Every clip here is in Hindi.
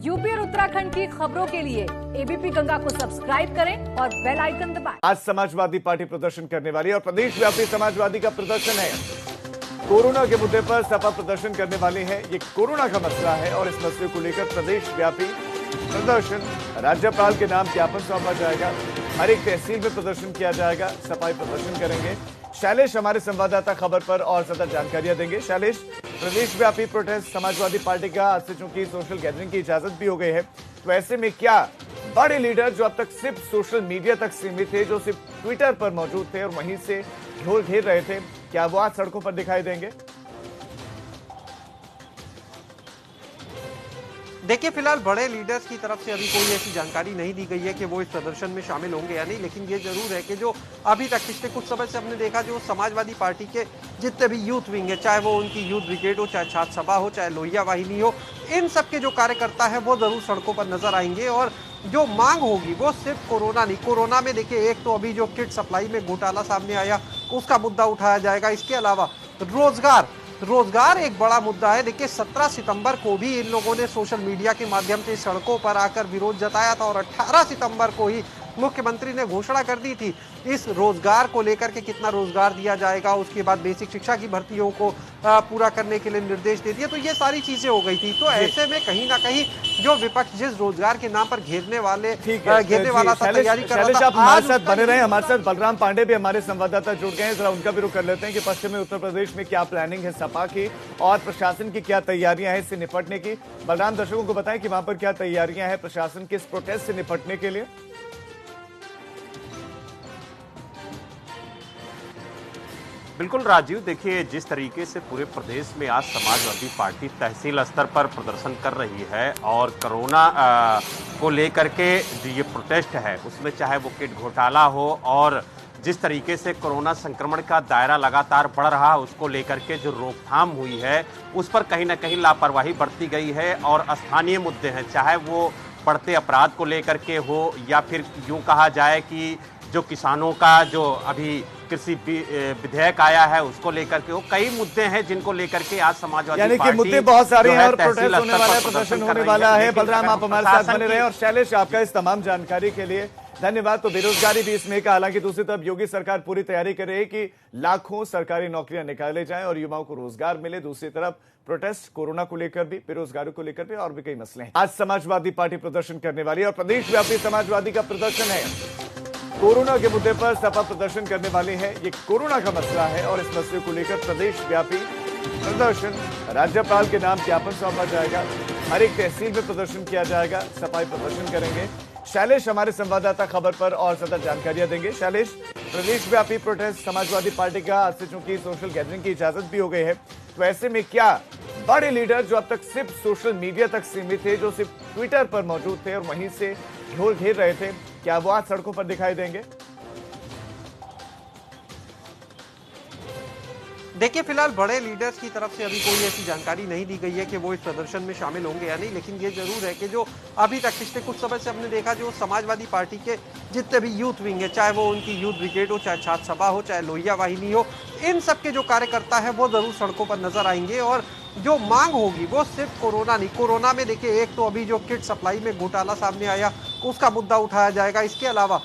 यूपी और उत्तराखंड की खबरों के लिए एबीपी गंगा को सब्सक्राइब करें और बेल आइकन दबाएं। आज समाजवादी पार्टी प्रदर्शन करने वाली है और प्रदेश व्यापी समाजवादी का प्रदर्शन है। कोरोना के मुद्दे पर सपा प्रदर्शन करने वाली है। ये कोरोना का मसला है और इस मसले को लेकर प्रदेश व्यापी प्रदर्शन, राज्यपाल के नाम ज्ञापन सौंपा जाएगा। हर एक तहसील में प्रदर्शन किया जाएगा। सपाई प्रदर्शन करेंगे। शैलेश हमारे संवाददाता खबर पर और ज्यादा जानकारियां देंगे। शैलेश, प्रदेश व्यापी प्रोटेस्ट समाजवादी पार्टी का आज से चूंकि सोशल गैदरिंग की इजाजत भी हो गई है, तो ऐसे में क्या बड़े लीडर जो अब तक सिर्फ सोशल मीडिया तक सीमित थे, जो सिर्फ ट्विटर पर मौजूद थे और वहीं से घेर रहे थे, क्या वो आज सड़कों पर दिखाई देंगे? देखिए, फिलहाल बड़े लीडर्स की तरफ से अभी कोई ऐसी जानकारी नहीं दी गई है कि वो इस प्रदर्शन में शामिल होंगे या नहीं, लेकिन ये जरूर है कि जो अभी तक पिछले कुछ समय से हमने देखा, जो समाजवादी पार्टी के जितने भी यूथ विंग है, चाहे वो उनकी यूथ ब्रिगेड हो, चाहे छात्र सभा हो, चाहे लोहिया वाहिनी हो, इन सब के जो कार्यकर्ता है वो जरूर सड़कों पर नजर आएंगे। और जो मांग होगी वो सिर्फ कोरोना नहीं, कोरोना में देखिए एक तो अभी जो किट सप्लाई में घोटाला सामने आया उसका मुद्दा उठाया जाएगा। इसके अलावा रोजगार एक बड़ा मुद्दा है। देखिए 17 सितंबर को भी इन लोगों ने सोशल मीडिया के माध्यम से सड़कों पर आकर विरोध जताया था और 18 सितंबर को ही मुख्यमंत्री ने घोषणा कर दी थी इस रोजगार को लेकर के कितना रोजगार दिया जाएगा। उसके बाद बेसिक शिक्षा की भर्तियों को पूरा करने के लिए निर्देश दे दिए। तो ये सारी चीजें हो गई थी। तो ऐसे में कहीं ना कहीं जो विपक्ष जिस रोजगार के नाम पर घेरने वाला था, तैयारी कर रहा था। आप हमारे साथ बने रहे। हमारे साथ बलराम पांडे भी हमारे संवाददाता जुड़ गए हैं। जरा उनका भी रुख कर लेते हैं कि पश्चिमी उत्तर प्रदेश में क्या प्लानिंग है सपा की और प्रशासन की क्या तैयारियां हैं इससे निपटने की। बलराम, दर्शकों को बताएं कि वहां पर क्या तैयारियां हैं प्रशासन की इस प्रोटेस्ट से निपटने के लिए। बिल्कुल राजीव, देखिए जिस तरीके से पूरे प्रदेश में आज समाजवादी पार्टी तहसील स्तर पर प्रदर्शन कर रही है और कोरोना को लेकर के जो ये प्रोटेस्ट है उसमें चाहे वो किट घोटाला हो और जिस तरीके से कोरोना संक्रमण का दायरा लगातार बढ़ रहा है उसको लेकर के जो रोकथाम हुई है उस पर कहीं ना कहीं लापरवाही बरती गई है। और स्थानीय मुद्दे हैं, चाहे वो बढ़ते अपराध को लेकर के हो या फिर यूँ कहा जाए कि जो किसानों का जो अभी कृषि विधेयक आया है उसको लेकर के, वो कई मुद्दे हैं जिनको लेकर के आज समाजवादी यानी कि मुद्दे बहुत सारे हैं और प्रोटेस्ट होने वाला है, प्रदर्शन होने वाला है। बलराम, आप हमारे साथ बने रहे और शैलेश, आपका इस तमाम जानकारी के लिए धन्यवाद। तो बेरोजगारी भी इसमें का, हालांकि दूसरी तरफ योगी सरकार पूरी तैयारी कर रही है कि लाखों सरकारी नौकरियां निकाले जाएं और युवाओं को रोजगार मिले। दूसरी तरफ प्रोटेस्ट कोरोना को लेकर भी, बेरोजगारी को लेकर भी और भी कई मसले हैं। आज समाजवादी पार्टी प्रदर्शन करने वाली है और प्रदेश व्यापी समाजवादी का प्रदर्शन है। कोरोना के मुद्दे पर सपा प्रदर्शन करने वाली है। ये कोरोना का मसला है और इस मसले को लेकर प्रदेश व्यापी प्रदर्शन, राज्यपाल के नाम ज्ञापन सौंपा जाएगा। हर एक तहसील में प्रदर्शन किया जाएगा। सफाई प्रदर्शन करेंगे। शैलेश हमारे संवाददाता खबर पर और ज्यादा जानकारियां देंगे। शैलेश, प्रदेश व्यापी प्रोटेस्ट समाजवादी पार्टी का आज से चूंकि सोशल गैदरिंग की इजाजत भी हो गई है, तो ऐसे में क्या बड़े लीडर जो अब तक सिर्फ सोशल मीडिया तक सीमित थे, जो सिर्फ ट्विटर पर मौजूद थे और वहीं से घेर रहे थे, क्या वो आज सड़कों पर दिखाई देंगे? देखिए, फिलहाल बड़े लीडर्स की तरफ से अभी कोई ऐसी जानकारी नहीं दी गई है कि वो इस प्रदर्शन में शामिल होंगे या नहीं, लेकिन ये जरूर है कि जो अभी तक पिछले कुछ समय से हमने देखा, जो समाजवादी पार्टी के जितने भी यूथ विंग है, चाहे वो उनकी यूथ ब्रिगेड हो, चाहे छात्र सभा हो, चाहे लोहिया वाहिनी हो, इन सब के जो कार्यकर्ता है वो जरूर सड़कों पर नजर आएंगे। और जो मांग होगी वो सिर्फ कोरोना नहीं, कोरोना में देखिए एक तो अभी जो किट सप्लाई में घोटाला सामने आया उसका मुद्दा उठाया जाएगा। इसके अलावा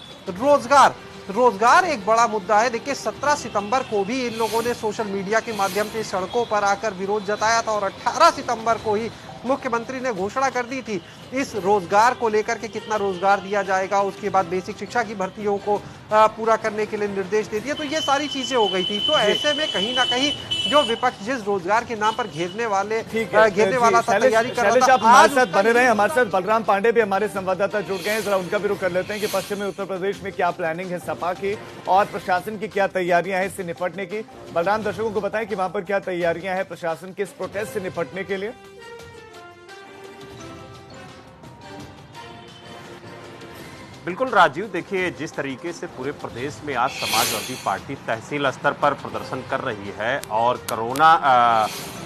रोजगार एक बड़ा मुद्दा है। देखिए 17 सितंबर को भी इन लोगों ने सोशल मीडिया के माध्यम से सड़कों पर आकर विरोध जताया था और 18 सितंबर को ही मुख्यमंत्री ने घोषणा कर दी थी इस रोजगार को लेकर के कितना रोजगार दिया जाएगा। उसके बाद बेसिक शिक्षा की भर्तियों को पूरा करने के लिए निर्देश दे दिए। तो ये सारी चीजें हो गई थी। तो ऐसे में कहीं ना कहीं जो विपक्ष जिस रोजगार के नाम पर घेरने वाला था, तैयारी कर रहा था। आप हमारे साथ बने रहे। हमारे साथ बलराम पांडे भी हमारे संवाददाता जुड़ गए हैं। जरा उनका भी रुख कर लेते हैं कि पश्चिमी उत्तर प्रदेश में क्या प्लानिंग है सपा की और प्रशासन की क्या तैयारियां हैं इससे निपटने की। बलराम, दर्शकों को बताएं कि वहां पर क्या तैयारियां हैं प्रशासन की इस प्रोटेस्ट से निपटने के लिए। बिल्कुल राजीव, देखिए जिस तरीके से पूरे प्रदेश में आज समाजवादी पार्टी तहसील स्तर पर प्रदर्शन कर रही है और कोरोना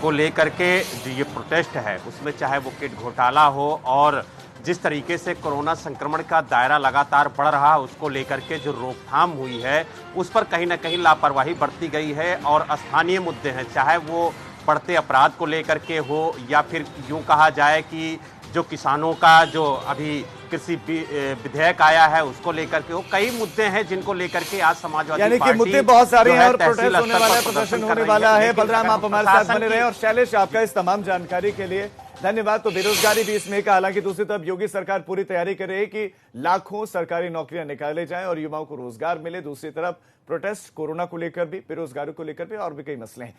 को लेकर के जो ये प्रोटेस्ट है उसमें चाहे वो किट घोटाला हो और जिस तरीके से कोरोना संक्रमण का दायरा लगातार बढ़ रहा है उसको लेकर के जो रोकथाम हुई है उस पर कहीं ना कहीं लापरवाही बरती गई है। और स्थानीय मुद्दे हैं, चाहे वो बढ़ते अपराध को लेकर के हो या फिर यूँ कहा जाए कि जो किसानों का जो अभी कृषि विधेयक आया है उसको लेकर के, वो कई मुद्दे हैं जिनको लेकर के आज समाजवादी यानी कि पार्टी मुद्दे बहुत सारे जो हैं है और प्रोटेस्ट तहसील होने स्तर वाला पर है, प्रदर्शन कर होने रही वाला है। लेकिन बलराम, आप हमारे साथ प्रशासन बने रहे और शैलेश, आपका इस तमाम जानकारी के लिए धन्यवाद। तो बेरोजगारी भी इसमें का, हालांकि दूसरी तरफ योगी सरकार पूरी तैयारी कर रही है कि लाखों सरकारी नौकरियां निकाले जाएं और युवाओं को रोजगार मिले। दूसरी तरफ प्रोटेस्ट कोरोना को लेकर भी, बेरोजगारी को लेकर भी और भी कई मसले हैं।